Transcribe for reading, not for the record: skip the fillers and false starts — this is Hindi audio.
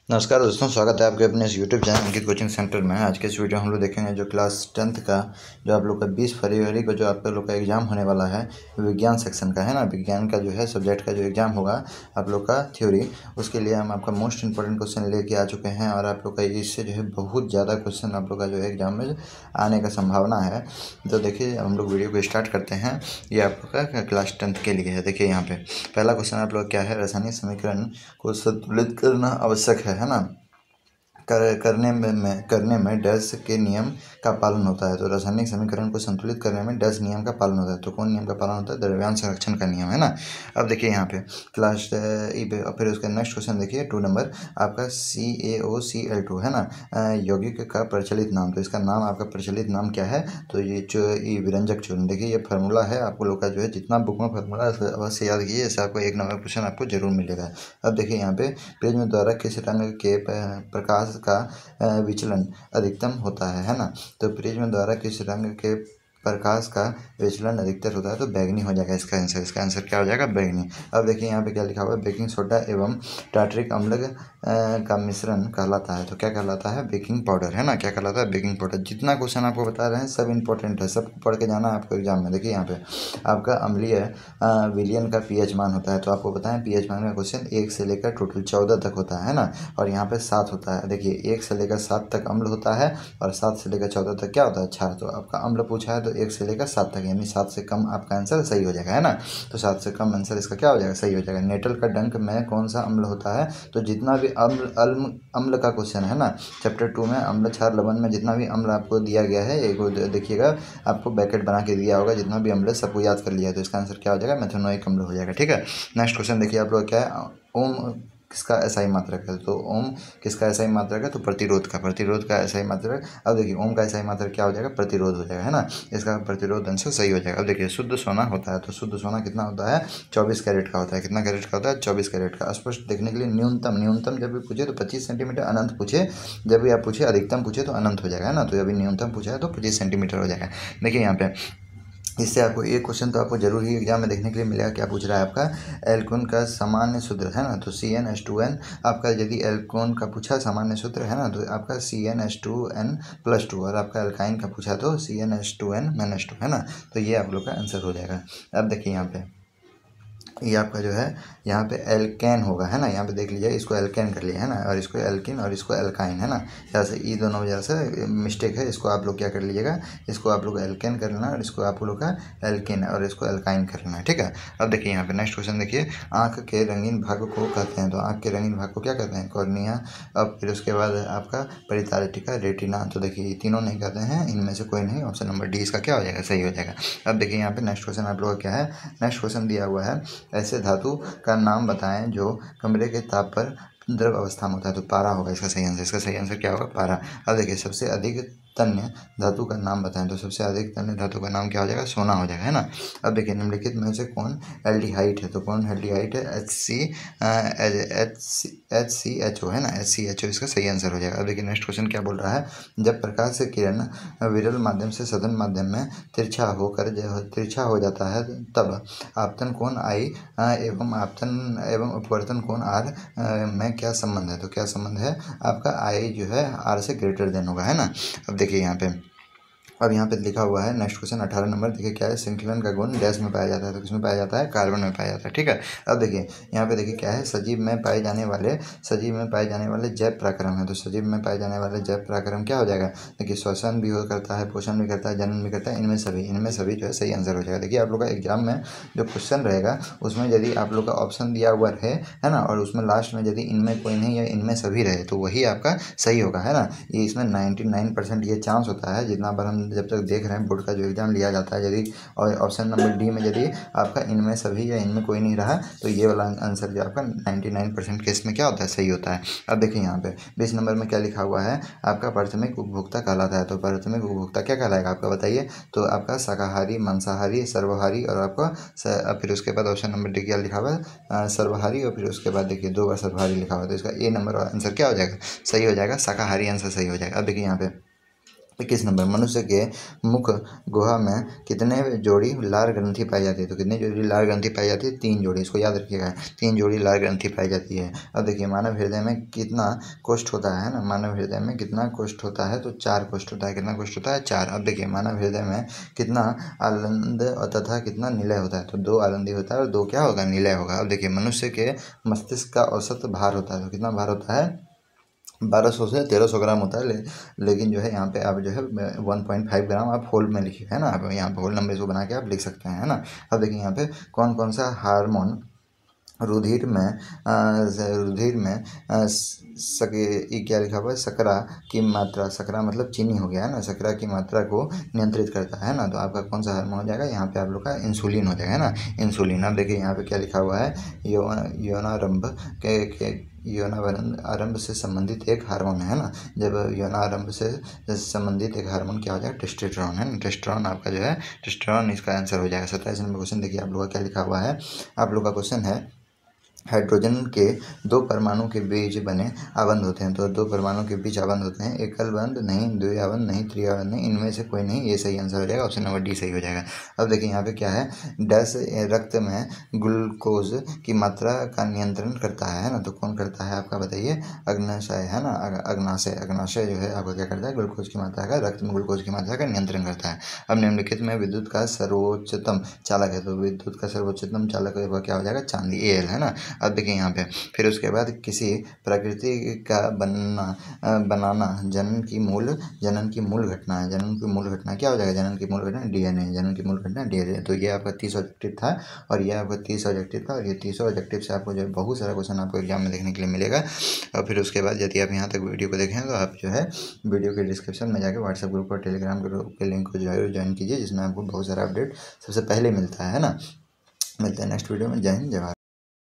नमस्कार दोस्तों, स्वागत है आपके अपने इस यूट्यूब चैनल अंकित कोचिंग सेंटर में। आज के इस वीडियो में हम लोग देखेंगे जो क्लास 10th का जो आप लोग का 20 फरवरी को जो आप लोग का एग्ज़ाम होने वाला है विज्ञान सेक्शन का, है ना। विज्ञान का जो है सब्जेक्ट का जो एग्ज़ाम होगा आप लोग का थ्योरी, उसके लिए हम आपका मोस्ट इंपॉर्टेंट क्वेश्चन लेके आ चुके हैं और आप लोग का इससे जो है बहुत ज़्यादा क्वेश्चन आप लोग का जो है एग्ज़ाम में आने का संभावना है। तो देखिए हम लोग वीडियो को स्टार्ट करते हैं। ये आप लोग का क्लास 10th के लिए है। देखिए यहाँ पे पहला क्वेश्चन आप लोग क्या है, रासायनिक समीकरण को संतुलित करना आवश्यक है ना। करने में डैश के नियम का पालन होता है। तो रासायनिक समीकरण को संतुलित करने में डैश नियम का पालन होता है। तो कौन नियम का पालन होता है? द्रव्यांश संरक्षण का नियम, है ना। अब देखिए यहाँ पे क्लास फिर उसका नेक्स्ट क्वेश्चन देखिए 2 नंबर आपका CaOCl2, है ना। यौगिक का प्रचलित नाम। तो इसका नाम आपका प्रचलित नाम क्या है? तो ये विरंजक चूर्ण। देखिए ये फार्मूला है, आपको लोग का जो है जितना बुक में फार्मूला अवश्य याद कीजिए, ऐसे आपको 1 नंबर क्वेश्चन आपको जरूर मिलेगा। अब देखिए यहाँ पे प्रिज्म द्वारा किस रंग के प्रकाश का विचलन अधिकतम होता है ना। तो प्रिज्म द्वारा किस रंग के प्रकाश का विचलन अधिकतर होता है? तो बैगनी हो जाएगा इसका आंसर। इसका आंसर क्या हो जाएगा? बैगनी। अब देखिए यहाँ पे क्या लिखा हुआ है, बेकिंग सोडा एवं टार्टरिक अम्ल का मिश्रण कहलाता है। तो क्या कहलाता है? बेकिंग पाउडर, है ना। क्या कहलाता है? Baking powder. जितना क्वेश्चन आपको बता रहे हैं सब इंपॉर्टेंट है, सब पढ़ के जाना है आपको एग्जाम में। देखिए यहाँ पे आपका अम्लीय विलयन का pH मान होता है। तो आपको बताएं pH मान का क्वेश्चन 1 से लेकर टोटल 14 तक होता है ना। और यहाँ पे 7 होता है। देखिए 1 से लेकर 7 तक अम्ल होता है और 7 से लेकर 14 तक क्या होता है? क्षार। तो आपका अम्ल पूछा है तो 1 से लेकर 7 तक, यानी 7 से कम आपका आंसर सही हो जाएगा, है ना। तो 7 से कम आंसर इसका क्या हो जाएगा? सही हो जाएगा। नेटल का डंक में कौन सा अम्ल होता है? तो जितना भी अम्ल का क्वेश्चन है ना, चैप्टर 2 में अम्ल क्षार लवण में जितना भी अम्ल आपको दिया गया है, एक देखिएगा आपको ब्रैकेट बना के दिया होगा, जितना भी अम्ल है सबको याद कर लिया है। तो इसका आंसर क्या हो जाएगा? मेथनोइक अम्ल हो जाएगा, ठीक है। नेक्स्ट क्वेश्चन देखिए आप लोग क्या है, ओम किसका एसआई मात्रक है? तो ओम किसका एसआई मात्रक है? तो प्रतिरोध का एसआई मात्रक। अब देखिए ओम का एसआई मात्रक क्या हो जाएगा? प्रतिरोध हो जाएगा, है ना। इसका प्रतिरोध आंसर सही हो जाएगा। अब देखिए शुद्ध सोना होता है, तो शुद्ध सोना कितना होता है? 24 कैरेट का होता है। कितना कैरेट का होता है? 24 कैरेट का। स्पष्ट देखने के लिए न्यूनतम जब भी पूछे तो 25 सेंटीमीटर, अनंत पूछे जब भी आप पूछे, अधिकतम पूछे तो अनंत हो जाएगा, है ना। तो अभी न्यूनतम पूछा है तो 25 सेंटीमीटर हो जाएगा। देखिए यहाँ पे इससे आपको एक क्वेश्चन तो आपको जरूर ही एग्जाम में देखने के लिए मिलेगा। क्या पूछ रहा है आपका? एल्कोन का सामान्य सूत्र, है ना। तो CnH2n आपका, यदि एल्कोन का पूछा सामान्य सूत्र, है ना, तो आपका CnH2n+2। और आपका एल्काइन का पूछा तो CnH2n-2, है ना। तो ये आप लोग का आंसर हो जाएगा। अब देखिए यहाँ पे ये आपका जो है यहाँ पे एल्केन होगा, है ना। यहाँ पे देख लीजिए, इसको एल्केन कर लिया, है ना, और इसको एल्किन और इसको एल्काइन, है ना। यहाँ से ये दोनों वजह से मिस्टेक है, इसको आप लोग क्या कर लीजिएगा, इसको आप लोग एल्केन कर लेना और इसको आप लोग का एल्किन और इसको एल्काइन कर लेना है, ठीक है। अब देखिए यहाँ पे नेक्स्ट क्वेश्चन देखिए, आँख के रंगीन भाग को कहते हैं। तो आँख के रंगीन भाग को क्या कहते हैं? कॉर्निया। अब फिर उसके बाद आपका परितारिटिका, रेटिना। तो देखिए ये तीनों नहीं कहते हैं, इनमें से कोई नहीं। ऑप्शन नंबर डी इसका क्या हो जाएगा? सही हो जाएगा। अब देखिए यहाँ पे नेक्स्ट क्वेश्चन आप लोग का क्या है, नेक्स्ट क्वेश्चन दिया हुआ है, ऐसे धातु का नाम बताएं जो कमरे के ताप पर द्रव अवस्था में होता है। तो पारा होगा इसका सही आंसर। इसका सही आंसर क्या होगा? पारा। अब देखिए सबसे अधिक तन्य धातु का नाम बताएं। तो सबसे अधिक तन्य धातु का नाम क्या हो जाएगा? सोना हो जाएगा, है ना। अब देखिए निम्नलिखित में से कौन एल्डिहाइड है? तो कौन एल्डिहाइड है? HCHO, है ना। HCHO इसका सही आंसर हो जाएगा। अब देखिए नेक्स्ट क्वेश्चन क्या बोल रहा है, जब प्रकाश से किरण विरल माध्यम से सघन माध्यम में तिरछा हो जाता है तब आपतन कोण आई एवं आपतन एवं अपवर्तन कोण आर में क्या संबंध है? तो क्या संबंध है? आपका आई जो है आर से ग्रेटर देन होगा, है ना। अब देखिए यहाँ पे, अब यहाँ पे लिखा हुआ है नेक्स्ट क्वेश्चन 18 नंबर, देखिए क्या है, श्रृंखलन का गुण गैस में पाया जाता है। तो किसमें पाया जाता है? कार्बन में पाया जाता है, ठीक है। अब देखिए यहाँ पे देखिए क्या है, सजीव में पाए जाने वाले जैव पराक्रम है। तो सजीव में पाए जाने वाले जैव पराक्रम क्या हो जाएगा? देखिए श्वसन भी करता है, पोषण भी करता है, जनन भी करता है, इनमें सभी जो है सही आंसर हो जाएगा। देखिए आप लोग का एग्जाम में जो क्वेश्चन रहेगा उसमें यदि आप लोग का ऑप्शन दिया हुआ रहे, है ना, और उसमें लास्ट में यदि इनमें कोई नहीं या इनमें सभी रहे तो वही आपका सही होगा, है ना। ये इसमें 99% ये चांस होता है, जितना बार हम जब तक देख रहे हैं बोर्ड का जो एग्जाम लिया जाता है, यदि और ऑप्शन नंबर डी में यदि आपका इनमें सभी या इनमें कोई नहीं रहा तो ये वाला आंसर जो आपका 99% केस में क्या होता है? सही होता है। अब देखिए यहाँ पे 20 नंबर में क्या लिखा हुआ है, आपका प्राथमिक उपभोक्ता कहलाता है। तो प्राथमिक उपभोक्ता क्या कहलाएगा आपका? बताइए। तो आपका शाकाहारी, मांसाहारी, सर्वाहारी और आपका फिर उसके बाद ऑप्शन नंबर डी क्या लिखा हुआ है? सर्वाहारी। और फिर उसके बाद देखिए 2 बार सर्वाहारी लिखा हुआ है। तो इसका ए नंबर आंसर क्या हो जाएगा? सही हो जाएगा, शाकाहारी आंसर सही हो जाएगा। अब देखिए यहाँ पे 21 नंबर, मनुष्य के मुख गुहा में कितने जोड़ी लार ग्रंथि पाई जाती है? तो कितनी जोड़ी लार ग्रंथि पाई जाती है? 3 जोड़ी, इसको याद रखिएगा, 3 जोड़ी लार ग्रंथि पाई जाती है। अब देखिए मानव हृदय में कितना कोष्ठ होता है ना, मानव हृदय में कितना कोष्ठ होता है? तो 4 कोष्ठ होता है। कितना कोष्ठ होता है? 4। अब देखिए मानव हृदय में कितना आलंद तथा कितना निलय होता है? तो 2 आलंदी होता है और 2 क्या होगा? निलय होगा। अब देखिए मनुष्य के मस्तिष्क का औसत भार होता है, तो कितना भार होता है? 1200 से 1300 ग्राम होता है। लेकिन जो है यहाँ पे आप जो है 1.5 ग्राम आप होल में लिखिए, है ना, आप यहाँ पे होल नंबर इसको बना के आप लिख सकते हैं, है ना। अब देखिए यहाँ पे कौन कौन सा हार्मोन रुधिर में क्या लिखा हुआ है? शकरा की मात्रा, शकरा मतलब चीनी हो गया, है ना, शकरा की मात्रा को नियंत्रित करता है ना। तो आपका कौन सा हार्मोन हो जाएगा? यहाँ पे आप लोग का इंसुलिन हो जाएगा, है ना, इंसुलिन। अब देखिए यहाँ पे क्या लिखा हुआ है? यौनारंभ के यौनारंभ से संबंधित एक हार्मोन है ना। जब यौनारंभ से संबंधित एक हार्मोन क्या हो जाएगा? टेस्टोस्टेरोन, है ना, टेस्टोस्टेरोन आपका जो है टेस्टोस्टेरोन इसका आंसर हो जाएगा। 27 नंबर क्वेश्चन देखिए आप लोग का क्या लिखा हुआ है? आप लोग का क्वेश्चन है हाइड्रोजन के 2 परमाणु के बीच बने आबंध होते हैं। तो 2 परमाणु के बीच आबंध होते हैं, एकल बंध नहीं, द्विआबंध नहीं, त्रिआबंध नहीं, इनमें से कोई नहीं। ये सही आंसर हो जाएगा, ऑप्शन नंबर डी सही हो जाएगा। अब देखिए यहाँ पे क्या है? डैश रक्त में ग्लूकोज की मात्रा का नियंत्रण करता है ना। तो कौन करता है आपका बताइए? अग्नाशय, है ना, अग्नाशय। अग्नाशय जो है आपका क्या करता है? ग्लूकोज की मात्रा का, रक्त में ग्लूकोज की मात्रा का नियंत्रण करता है। अब निम्नलिखित में विद्युत का सर्वोच्चतम चालक है। तो विद्युत का सर्वोच्चतम चालक क्या हो जाएगा? चांदी, Al, है ना। अब देखिए यहाँ पे फिर उसके बाद किसी प्रकृति का बनाना जनन की मूल घटना है। जनन की मूल घटना क्या हो जाएगा? जनन की मूल घटना DNA, जनन की मूल घटना DNA। तो ये आपका 30 ऑब्जेक्टिव था और ये आपका 30 ऑब्जेक्टिव था और ये 30 ऑब्जेक्टिव से आपको जो है बहुत सारा क्वेश्चन आपको एग्जाम में देखने के लिए मिलेगा। और फिर उसके बाद यदि आप यहाँ तक वीडियो को देखें तो आप जो है वीडियो के डिस्क्रिप्शन में जाकर व्हाट्सएप ग्रुप और टेलीग्राम ग्रुप के लिंक को जरूर ज्वाइन कीजिए, जिसमें आपको बहुत सारा अपडेट सबसे पहले मिलता है ना। मिलते हैं नेक्स्ट वीडियो में। जय हिंद, जय भारत।